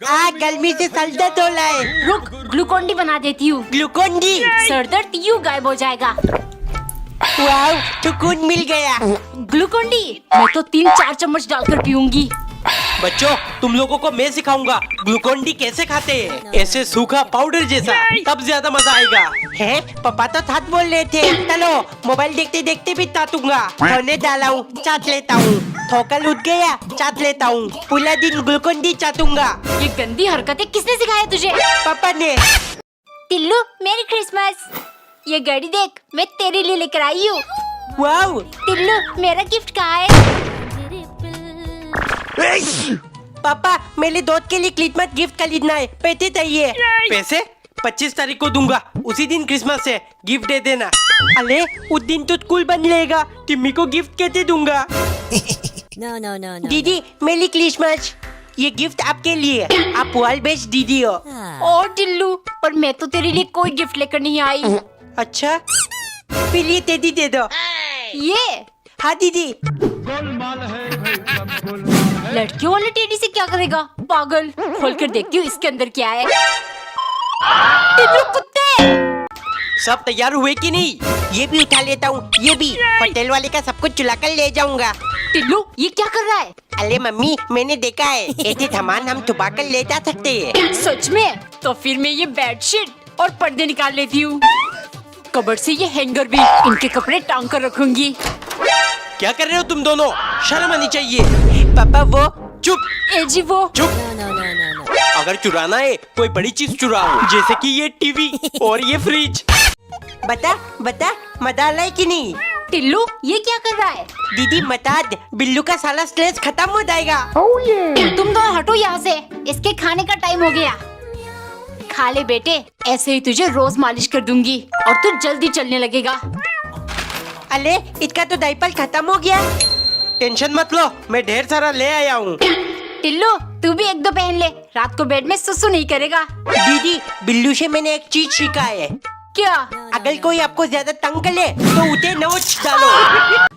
गर्मी से सर दर्द हो रहा है। रुक, ग्लूकोन डी बना देती हूँ। Glucon D. सर दर्द यूं गायब हो जाएगा। वाव, सुकून मिल गया। ग्लूकोन डी मैं तो 3-4 चम्मच डालकर पीऊंगी। बच्चों, तुम लोगों को मैं सिखाऊंगा ग्लूकोन डी कैसे खाते हैं। ऐसे सूखा पाउडर जैसा, तब ज्यादा मजा आएगा। है पापा तो साथ बोल रहे थे। चलो मोबाइल देखते देखते भी तातूंगा। सोने डाला हूँ, चाट लेता हूँ। ठोकर उठ गया, चाट लेता हूँ। पूरा दिन ग्लूकोन डी चाटूंगा। ये गंदी हरकतें किसने सिखाया तुझे? पापा ने। टिल्लू, मेरी क्रिसमस। ये घड़ी देख, मैं तेरे लिए लेकर आई हूँ। वाव। टिल्लू, मेरा गिफ्ट कहाँ है? पापा, मेरे दोस्त के लिए क्रिसमस गिफ्ट खरीदना है, पैसे चाहिए। पैसे 25 तारीख को दूंगा, उसी दिन क्रिसमस है, गिफ्ट दे देना। अरे उस दिन तो स्कूल बंद रहेगा, टिम्मी को गिफ्ट कैसे दूंगा? No. दीदी, मेरी क्रिसमस, ये गिफ्ट आपके लिए। आप वर्ल्ड बेस्ट दीदी हो। और टिल्लू, पर मैं तो तेरे लिए कोई गिफ्ट लेकर नहीं आई। अच्छा, फिर ये टेडी दे दो। ये हाँ दीदी। लड़कियों वाले टेडी से क्या करेगा? पागल, खोल कर देखती हूँ इसके अंदर क्या है। टिल्लू कुत्ते। सब तैयार हुए कि नहीं? ये भी उठा लेता हूँ, ये भी। होटल वाले का सब कुछ चुला कर ले जाऊंगा। टिल्लू, ये क्या कर रहा है? अरे मम्मी, मैंने देखा है, ऐसे सामान हम छुपा कर ले जा सकते हैं। सच में? तो फिर मैं ये बेडशीट और पर्दे निकाल लेती हूँ। कबर्ड से ये हैंगर भी, इनके कपड़े टांग कर रखूंगी। क्या कर रहे हो तुम दोनों? शर्म आनी चाहिए। पापा वो। चुप एजी वो। चुप। No. अगर चुराना है कोई बड़ी चीज चुराओ, जैसे कि ये टीवी और ये फ्रिज। बता मजा है कि नहीं? टिल्लू, ये क्या कर रहा है? दीदी बता दे, बिल्लू का सारा स्ट्रेस खत्म हो जाएगा। तुम दोनों हटो यहाँ से, इसके खाने का टाइम हो गया। खा ले बेटे, ऐसे ही तुझे रोज मालिश कर दूंगी और तू जल्दी चलने लगेगा। अरे इसका तो डायपर खत्म हो गया। टेंशन मत लो, मैं ढेर सारा ले आया हूँ। टिल्लू, तू भी 1-2 पहन ले, रात को बेड में सुसु नहीं करेगा। दीदी, बिल्लू से मैंने एक चीज सीखा है। क्या? अगर कोई आपको ज्यादा तंग करे तो उसे नोच डालो।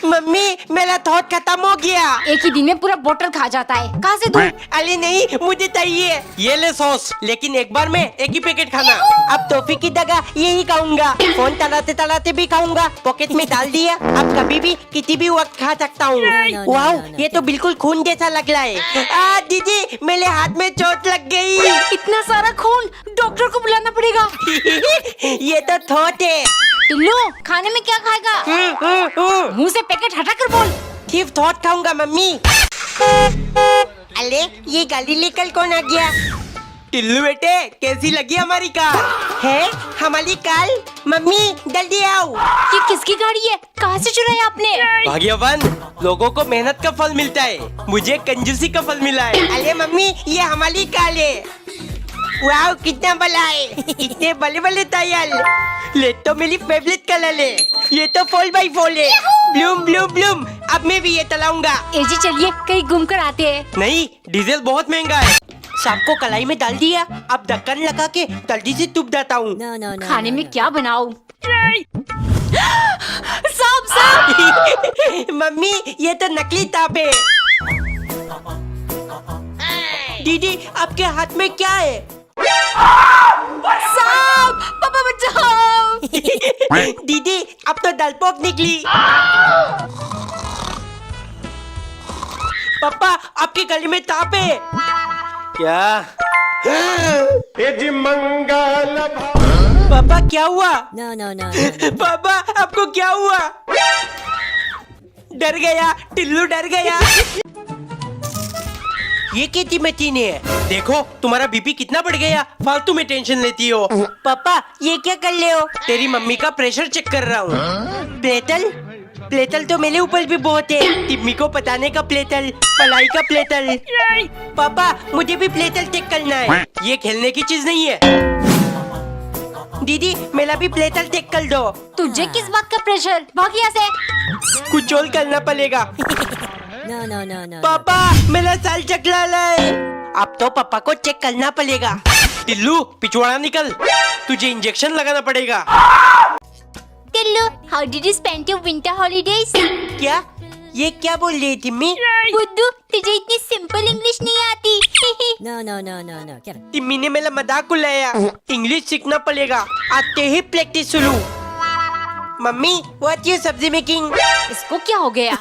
मम्मी, मेरा थॉट खत्म हो गया। एक ही दिन में पूरा बोतल खा जाता है, कहाँ से दूं? अरे नहीं, मुझे चाहिए। ये ले सॉस, लेकिन एक बार में एक ही पैकेट खाना। अब टॉफी की जगह यही खाऊंगा। फोन चलाते भी खाऊंगा। पॉकेट में डाल दिया, अब कभी भी किसी भी वक्त खा सकता हूँ। no, वाह, no. ये तो बिल्कुल खून जैसा लग रहा है। दीदी, मेरे हाथ में चोट लग गई। इतना सारा खून, डॉक्टर को बुलाना पड़ेगा। ये तो थॉट है। टिल्लू, खाने में क्या खाएगा? मुंह से पैकेट हटा कर बोल। सिर्फ थॉट खाऊंगा मम्मी। अरे ये गाड़ी लेकर कौन आ गया? टिल्लू बेटे, कैसी लगी हमारी कार? है हमारी कार? मम्मी जल्दी आओ। ये किसकी गाड़ी है? कहाँ से चुराई आपने? भाग्यवान लोगों को मेहनत का फल मिलता है, मुझे कंजूसी का फल मिला है। अरे मम्मी, ये हमारी कार है। वाह, कितना बड़ा है। इतने बड़े बड़े टायर। ले तो मेरी फेवरेट कलर है। ये तो 4x4 है। ब्लूम। अब मैं भी ये चलाऊंगा। एजी, चलिए कहीं घूम कर आते हैं। नहीं, डीजल बहुत महंगा है। सांप को कलाई में डाल दिया, अब ढक्कन लगा के जल्दी से टूट जाता हूँ। No. खाने में क्या बनाऊं? सांप। मम्मी, ये तो नकली सांप है। दीदी, आपके हाथ में क्या है? सांप, पापा बचाओ। दीदी, अब तो डलपोक निकली। पापा, आपके गले में सांप है। क्या? पापा क्या हुआ? No. पापा, आपको क्या हुआ? डर गया, टिल्लू डर गया। ये कैसी मशीन है? देखो तुम्हारा बीपी कितना बढ़ गया, फालतू में टेंशन लेती हो। पापा, ये क्या कर रहे हो? तेरी मम्मी का प्रेशर चेक कर रहा हूँ। प्लेटल तो मेरे ऊपर भी बहुत है। टिम्मी को पताने का प्लेटल, पलाई का प्लेटल। पापा, मुझे भी प्लेटल चेक करना है। ये खेलने की चीज नहीं है। दीदी, मेरा भी प्लेटल चेक कर दो। तुझे किस बात का प्रेशर? भाग यहाँ से। कुछ और करना पड़ेगा। No. पापा, मेरा साल चकला है। अब तो पापा को चेक करना पड़ेगा। टिल्लू, पिछवाड़ा निकल, तुझे इंजेक्शन लगाना पड़ेगा। Tillu, how did you spend your winter holidays? क्या? ये क्या बोल रही थी मी? बुद्धू तुझे इतनी सिंपल इंग्लिश नहीं आती। No, no, no, no, no. Get it. Timmy ने मेरा मजाक उड़ाया। इंग्लिश सीखना पड़ेगा, आते ही प्रैक्टिस शुरू। मम्मी, व्हाट यू सब्जी मेकिंग? इसको क्या हो गया?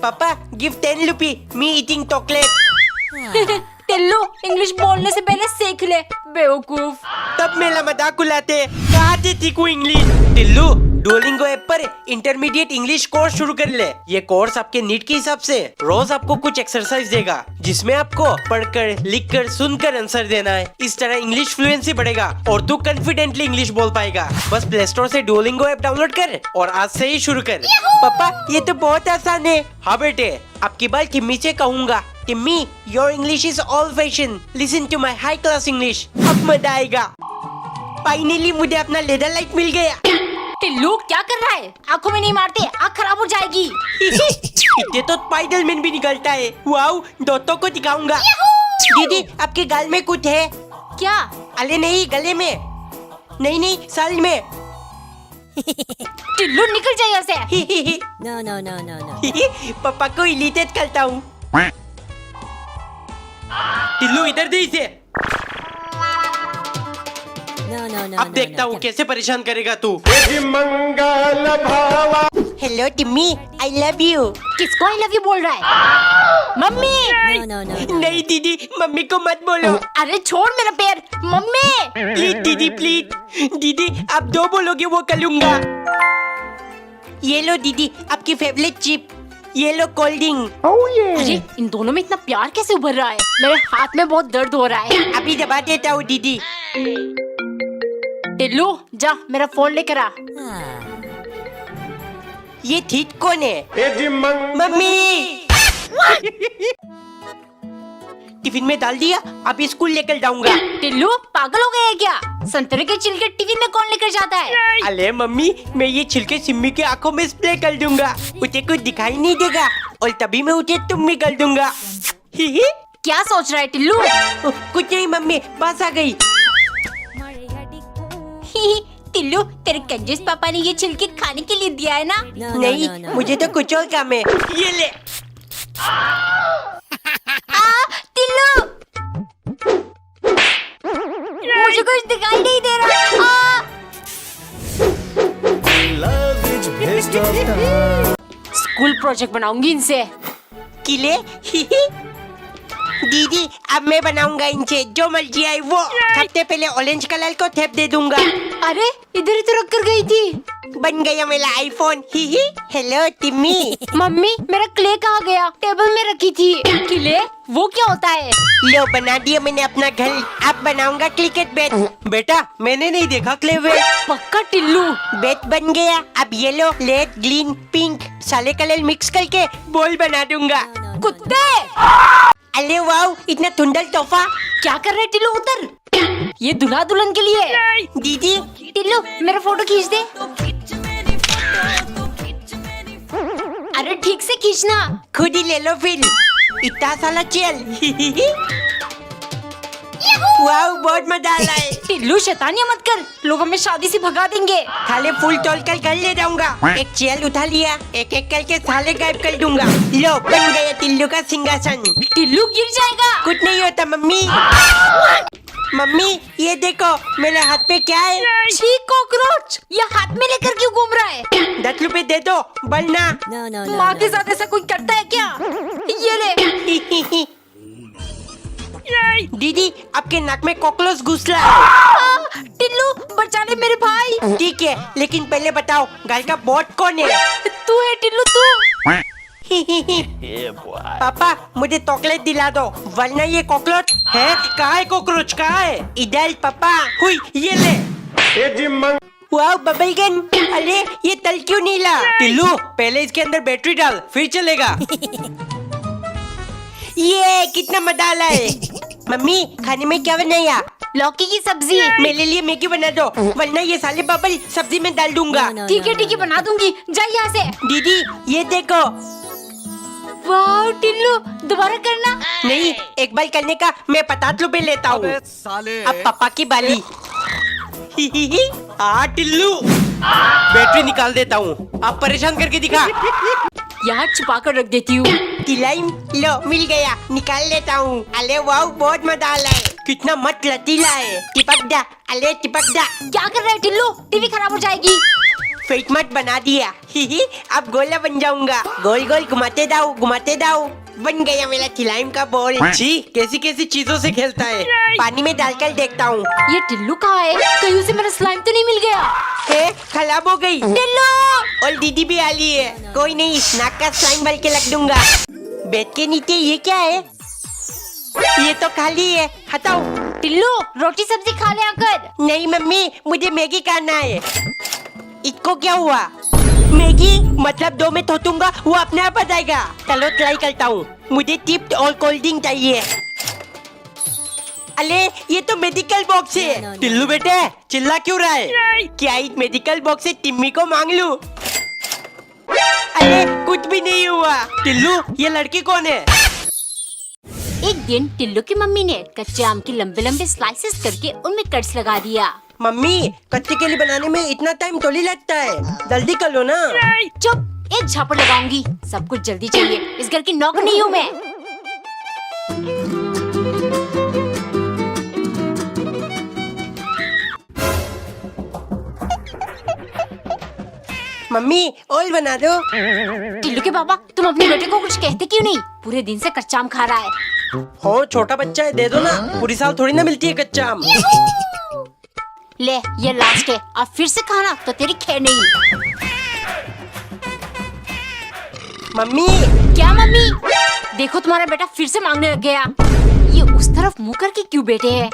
पापा, गिव 10 रुपी, मी ईटिंग चॉकलेट। टिल्लू इंग्लिश बोलने से पहले सीख ले, बेवकूफ। तब मेरा मजाक उड़ाते, कहाँ से सीखूं इंग्लिश? टिल्लू, डुओलिंगो ऐप पर इंटरमीडिएट इंग्लिश कोर्स शुरू कर ले। ये कोर्स आपके नीड के हिसाब से रोज आपको कुछ एक्सरसाइज देगा, जिसमें आपको पढ़कर, लिखकर, सुनकर आंसर देना है। इस तरह इंग्लिश फ्लुएंसी बढ़ेगा और तू कॉन्फिडेंटली इंग्लिश बोल पाएगा। बस प्ले स्टोर से डुओलिंगो ऐप डाउनलोड कर और आज से ही शुरू कर। पापा, ये तो बहुत आसान है। हाँ बेटे, आपकी बात टिम्मी से कहूँगा। Timmy, your English is all fashion, listen to my high class English. अब मजा आएगा। फाइनली मुझे अपना लेदर लाइट मिल गया। टिल्लू क्या कर रहा है? आंखों में नहीं मारते, आँख खराब हो जाएगी। इतने तो स्पाइडरमैन भी निकलता है। वाओ, दोस्तों को दिखाऊंगा। दीदी, आपके गाल में कुछ है क्या? अरे नहीं, गले में। नहीं, साल में। टिल्लू निकल जाए यहाँ से। No, no, no, no, no. पापा को इरिटेट करता हूँ। टिल्लू इधर दे इसे। No, no, no, अब no, देखता no. हूँ Get it. कैसे परेशान करेगा तू। Hello Timmy, I love you. किसको आई लव यू बोल रहा है? Mummy! No, no, no, no. नहीं दीदी, मम्मी को मत बोलो। अरे छोड़ मेरा पैर। मम्मी! प्लीज दीदी, प्लीज। दीदी, आप जो बोलोगे वो कर लूंगा। ये लो दीदी, आपकी फेवरेट चिप। ये लो कोल्ड ड्रिंक। अरे इन दोनों में इतना प्यार कैसे उभर रहा है? मेरे हाथ में बहुत दर्द हो रहा है। अभी दबा देता हूँ दीदी। टिल्लू जा मेरा फोन लेकर आ। Ah. ये ठीक कौन है? मम्मी! टिफिन में डाल दिया, अभी स्कूल लेकर जाऊंगा। टिल्लू पागल हो गया है क्या? संतरे के छिलके टिफिन में कौन लेकर जाता है? अरे मम्मी, मैं ये छिलके सिम्मी की आंखों में स्प्रे कर दूंगा। उसे कुछ दिखाई नहीं देगा और तभी मैं उसे तुम भी कर दूंगा। ही ही। क्या सोच रहा है टिल्लू? कुछ नहीं मम्मी, बस आ गई। टिल्लू तेरे कंजूस पापा ने ये छिलके खाने के लिए दिया है ना? No, no, नहीं, no, no. मुझे तो कुछ और काम है। ये ले। टिल्लू मुझे कुछ दिखाई नहीं दे रहा। स्कूल प्रोजेक्ट बनाऊंगी इनसे। किले? ही ही। दीदी, अब मैं बनाऊंगा इनसे जो मर्जी आए वो। सबसे पहले ऑरेंज कलर को थेप दे दूंगा। अरे इधर ही तो रख कर गई थी। बन गया मेरा आईफोन। ही ही। हेलो टिम्मी। मम्मी मेरा क्ले कहाँ गया? टेबल में रखी थी। क्ले वो क्या होता है? लो, बना दिया मैंने अपना घर। अब बनाऊंगा क्रिकेट बैट। बेटा, मैंने नहीं देखा क्लेवे। पक्का टिल्लू। बैट बन गया। अब येलो, रेड, ग्रीन, पिंक सारे कलर मिक्स करके बॉल बना दूंगा। कुत्ते अरे वाह, इतना सुंदर तोहफा। क्या कर रहे टिल्लू? उतर। ये दूल्हा दुल्हन के लिए। दीदी, टिल्लू मेरा फोटो खींच दे। अरे ठीक से खींचना। खुद ही ले लो फिर। इतना साला चल। वाह, बहुत मजा आ रहा है। टिल्लू शैतानियां मत कर, लोग हमें शादी से भगा देंगे। थाले फूल तोल कर घर ले जाऊंगा। एक चेयर उठा लिया, एक एक करके साले गायब कर दूंगा। लो, बन गया टिल्लू का सिंहासन। टिल्लू गिर जाएगा। कुछ नहीं होता मम्मी। मम्मी, ये देखो मेरे हाथ पे क्या है? छी कॉकरोच, ये हाथ में लेकर क्यों घूम रहा है? 10 रुपए दे दो, वरना। No, no, no, माँ no. के साथ ऐसा कोई करता है क्या? ये ले। दीदी, आपके नाक में कॉकरोच घुस रहा है। टिल्लू बचा ले मेरे भाई। ठीक है, लेकिन पहले बताओ घर का बॉट कौन है? तू है टिल्लू, तू। पापा, मुझे चॉकलेट दिला दो, वरना ये कॉकरोच है। कहाँ है कॉकरोच? कहाँ है? इधर पापा। हुई, ये ले। वाह, बबल गन। अरे ये तल क्यों नहीं ला? टिल्लू, पहले इसके अंदर बैटरी डाल, फिर चलेगा। ये कितना मजा आ रहा है। मम्मी, खाने में क्या बनाया? लौकी की सब्जी। मेरे लिए मैगी बना दो, वरना ये साले बबल सब्जी में डाल दूंगा। No, no, ठीक है no, ठीक है, no. बना दूंगी। जा यहाँ से। दीदी, ये देखो। वाह टिल्लू, दोबारा करना। नहीं, एक बार करने का मैं 50 रुपए लेता हूँ। अब पापा की बारी। हाँ टिल्लू, बैटरी निकाल देता हूँ। आप परेशान करके दिखा। यहाँ छुपा कर रख देती हूँ। तिलाइम लो मिल गया, निकाल लेता हूँ। अरे वाह बहुत मजा आ रहा है, कितना मत लतीला है। टिपक दा, अरे टिपक दा। क्या कर रहे हैं टिल्लू? टीवी खराब हो जाएगी। फेट मत बना दिया। अब गोला बन जाऊंगा। गोल गोल घुमाते दाओ, घुमाते दाओ। बन गया मेरा तिलाइम का बॉल। छी, कैसी कैसी चीजों से खेलता है। पानी में डालकर देखता हूँ। ये टिल्लू कहाँ है? कहीं उसे मेरा स्लाइम तो नहीं मिल गया? खराब हो गई। टिल्लू! और दीदी भी आ ली है। कोई नहीं, नाक का स्लाइम भर के रख दूंगा। बेड के नीचे ये क्या है? ये तो खाली है, हटाओ। टिल्लू रोटी सब्जी खा ले आकर। नहीं मम्मी, मुझे मैगी खाना है। इसको क्या हुआ? मैगी मतलब 2 में थोतूंगा, वो अपने आप आ जाएगा। चलो ट्राई करता हूँ। मुझे टिप्ड और कोल्ड ड्रिंक चाहिए। अरे ये तो मेडिकल बॉक्स है। टिल्लू बेटे, चिल्ला क्यों रहा है? क्या इस मेडिकल बॉक्स से टिम्मी को मांग लूं? अरे कुछ भी नहीं हुआ। टिल्लू, ये लड़की कौन है? एक दिन टिल्लू की मम्मी ने कच्चे आम के लंबे लंबे स्लाइसेस करके उनमें कट्स लगा दिया। मम्मी, कच्चे केले बनाने में इतना टाइम तो नहीं लगता है, जल्दी कर लो ना। चुप, एक झापड़ लगाऊंगी। सब कुछ जल्दी चाहिए, इस घर की नौकर नहीं हूँ मैं। मम्मी और बना दो। टिल्लू के पापा, तुम अपने बेटे को कुछ कहते क्यों नहीं? पूरे दिन से कच्चा आम खा रहा है। हो, छोटा बच्चा है, दे दो ना। पूरी साल थोड़ी ना मिलती है कच्चा आम। ले, ये लास्ट है। अब फिर से खाना तो तेरी खैर नहीं। मम्मी क्या मम्मी? देखो तुम्हारा बेटा फिर से मांगने लग गया। ये उस तरफ मुंह करके क्यों बैठे हैं?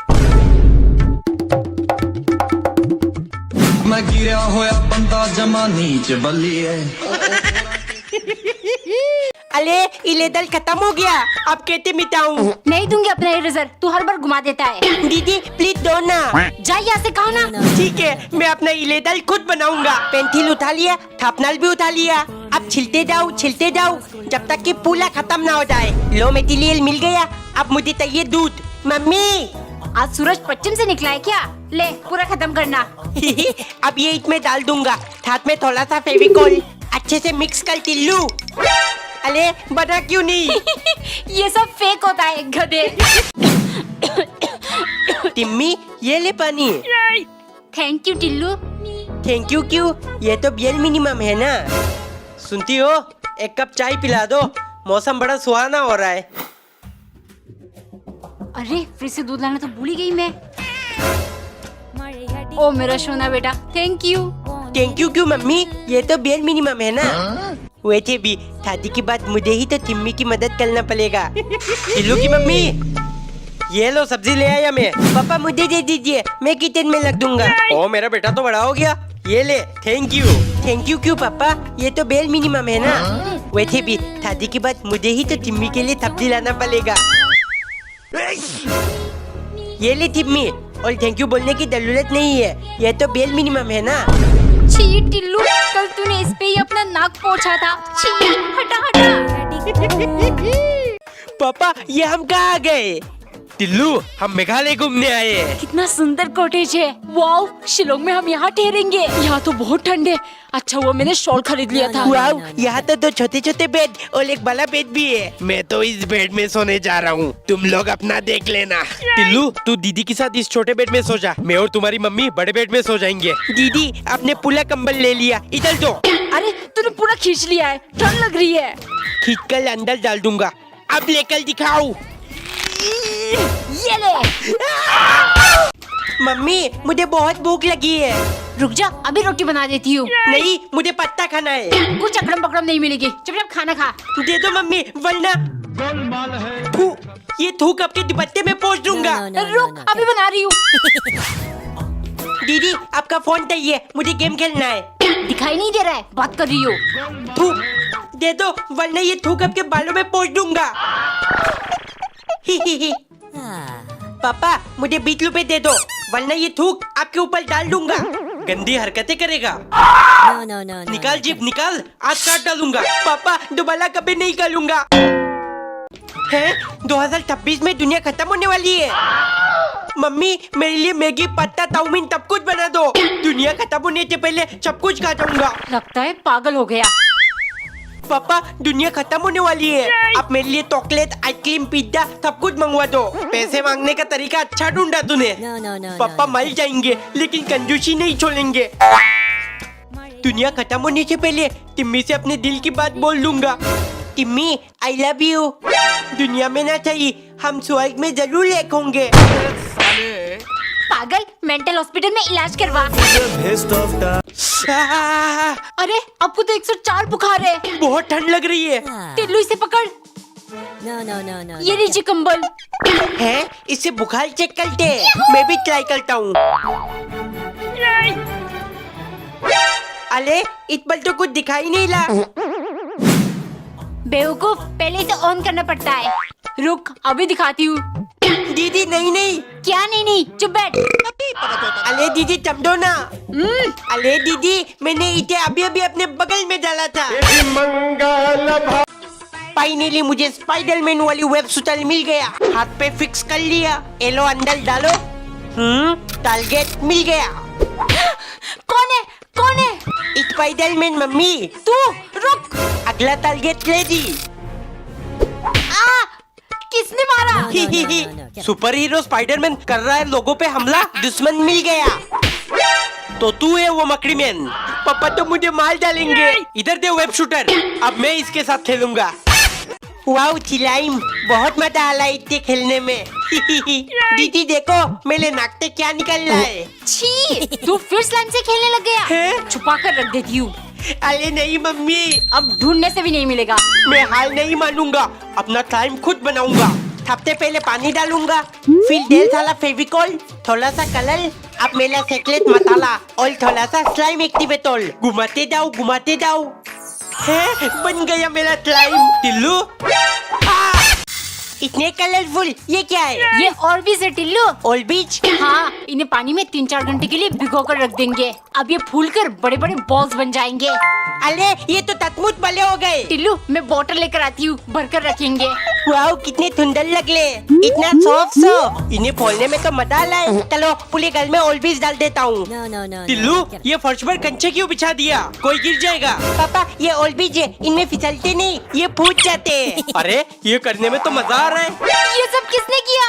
मैं गिरा होया बंदा जमा नीच बल्लिए। अरे इलेदल खत्म हो गया, अब कैसे मिटाऊं? नहीं दूंगी अपना इरेजर, तू हर बार घुमा देता है। दीदी प्लीज दो ना। जा यहाँ से, कहो ना। ठीक है, मैं अपना इलेदल खुद बनाऊंगा। पेंसिल उठा लिया, थापनाल भी उठा लिया। अब छिलते जाओ जब तक कि पूरा खत्म ना हो जाए। लो मटेरियल मिल गया, अब मुझे चाहिए दूध। मम्मी आज सूरज पश्चिम से निकला है क्या? ले, पूरा खत्म करना। अब ये इसमें डाल दूंगा। हाथ में थोड़ा सा फेविकोल, अच्छे से मिक्स कर टिल्लू। अरे बना क्यों नहीं? ये सब फेक होता है गधे। टिम्मी ये ले पानी। Thank you Tillu. Thank you क्यों? ये तो बियल मिनिमम है ना। सुनती हो, एक कप चाय पिला दो, मौसम बड़ा सुहाना हो रहा है। अरे फिर से दूध लाना तो भूल ही गई मैं। ओ मेरा सोना बेटा, थैंक यू। थैंक यू क्यों मम्मी? ये तो बियल मिनिमम है ना। वैसे भी शादी के बाद मुझे ही तो टिम्मी की मदद करना पड़ेगा। टिल्लू की मम्मी, ये लो सब्जी ले आया मैं। पापा मुझे दे दीजिए, मैं किचन में लग दूंगा। ओ मेरा बेटा तो बड़ा हो गया, ये ले। Thank you. थैंक यू क्यों पापा? ये तो बेल मिनिमम है ना। वैसे भी शादी के बाद मुझे ही तो टिम्मी के लिए सब्जी लाना पड़ेगा। ये ले टिम्मी, और थैंक यू बोलने की जरूरत नहीं है, ये तो बेल मिनिमम है ना। छी टिल्लू, कल तूने इस पे ही अपना नाक पोंछा था। छी, हटा हटा। पापा ये हम कहाँ आ गए? टिल्लू, हम मेघालय घूमने आए हैं। कितना सुंदर कॉटेज है। वाओ, शिलोंग में हम यहाँ ठहरेंगे। यहाँ तो बहुत ठंड है। अच्छा हुआ मैंने शॉल खरीद लिया था। वाओ, यहाँ तो 2 छोटे छोटे बेड और एक बड़ा बेड भी है। मैं तो इस बेड में सोने जा रहा हूँ, तुम लोग अपना देख लेना। टिल्लू, तू दीदी के साथ इस छोटे बेड में सो जा, मैं और तुम्हारी मम्मी बड़े बेड में सो जाएंगे। दीदी आपने पूरा कंबल ले लिया, इधर दो। अरे तूने पूरा खींच लिया है, ठंड लग रही है। खींच कर अंदर डाल दूंगा। अब लेकर दिखाओ। ये ले। मम्मी मुझे बहुत भूख लगी है। रुक जा, अभी रोटी बना देती हूँ। नहीं, मुझे पत्ता खाना है। कुछ अकड़म पकड़म नहीं मिलेगी। चुपचाप खाना खा। दे दो मम्मी, वरना थू, ये थूक आपके दुपट्टे में पोंछ दूंगा। रुक, अभी बना रही हूँ। दीदी आपका फोन चाहिए, मुझे गेम खेलना है। दिखाई नहीं दे रहा है, बात कर रही हूँ। थू, दे दो वरना ये थूक आपके बालों में पोंछ दूंगा। ही। पापा मुझे 20 रुपए दे दो, वरना ये थूक आपके ऊपर डाल दूंगा। गंदी हरकतें करेगा। No. निकाल जीप निकाल, आज काट डालूंगा। पापा दोबारा कभी नहीं करूंगा। हैं? 2026 में दुनिया खत्म होने वाली है। मम्मी मेरे लिए मैगी, पत्ता, चाउमीन सब कुछ बना दो। दुनिया खत्म होने से पहले सब कुछ खा जाऊंगा। लगता है पागल हो गया। पापा दुनिया खत्म होने वाली है। आप मेरे लिए चॉकलेट, आइसक्रीम, पिज्जा सब कुछ मंगवा दो। पैसे मांगने का तरीका अच्छा ढूंढा तूने। No, no, no, पापा no, मर जाएंगे लेकिन कंजूसी नहीं छोड़ेंगे। दुनिया खत्म होने से पहले टिम्मी से अपने दिल की बात बोल दूंगा। Timmy I love you. दुनिया में ना सही हम स्वर्ग में जरूर एक होंगे। पागल, मेंटल हॉस्पिटल में इलाज करवा। अरे आपको तो 104 बुखार है। बहुत ठंड लग रही है। टिल्लू इसे पकड़। no, no, no, no. ये नीचे कंबल। है इससे बुखार चेक करते हैं। मैं भी ट्राई करता हूँ। अरे इस पर तो कुछ दिखाई नहीं ला। बेवकूफ, पहले इसे ऑन करना पड़ता है। रुक, अभी दिखाती हूँ। दीदी नहीं नहीं। क्या नहीं नहीं, चुप बैठ। अरे दीदी समझो ना। अरे दीदी मैंने इसे अभी अभी अपने बगल में डाला था। फाइनली मुझे स्पाइडरमैन वाली वेब शूटर मिल गया। हाथ पे फिक्स कर लिया। एलो अंदर डालो। टारगेट मिल गया। कौन है? कौन है? Spiderman mummy. तू रुक। अगला टारगेट ले दी। आ, किसने मारा? no. सुपर हीरो स्पाइडरमैन कर रहा है लोगों पे हमला। दुश्मन मिल गया। तो तू है वो मकड़ी मैन। पापा तो मुझे मार डालेंगे। इधर दे वेब शूटर। अब मैं इसके साथ खेलूंगा। वाओ चिलाइम, बहुत मजा आ रहा है इतने खेलने में। दीदी देखो मेरे नाक से क्या निकल रहा है। छी, तू फिर स्लाइम से खेलने लग गया। हैं? छुपा कर रख देती हूँ। अरे नहीं मम्मी, अब ढूंढने से भी नहीं मिलेगा। मैं हाल नहीं मानूंगा। अपना टाइम खुद बनाऊंगा। सबसे पहले पानी डालूंगा, फिर ढेर सारा फेविकॉल, थोड़ा सा कलर, अब मेरा चॉकलेट मसाला और थोड़ा सा स्लाइम एक्टिवेटर। घुमाते जाओ। है बन गया मेरा स्लाइम। टिल्लू इतने कलरफुल, ये क्या है? ये और भी से टिल्लू। ऑल बीच। हाँ, इन्हें पानी में 3-4 घंटे के लिए भिगो कर रख देंगे। अब ये फूल कर बड़े बड़े बॉल्स बन जाएंगे। अरे ये तो ततमुत बले हो गए। टिल्लू, मैं बोतल लेकर आती हूँ, भर कर रखेंगे। वाओ कितने सुंदर लगे, इतना सॉफ्ट। इन्हें खोलने में तो मजा आ रहा है। चलो पूरे घर में ऑल बीच डाल देता हूँ। No, no, no. टिल्लू ये फर्श पर कंचे क्यों बिछा दिया? कोई गिर जाएगा। पापा ये ऑल बीच है, इनमें फिसलते नहीं, ये फूट जाते हैं। अरे ये करने में तो मजा आ रहा है। ये सब किसने किया?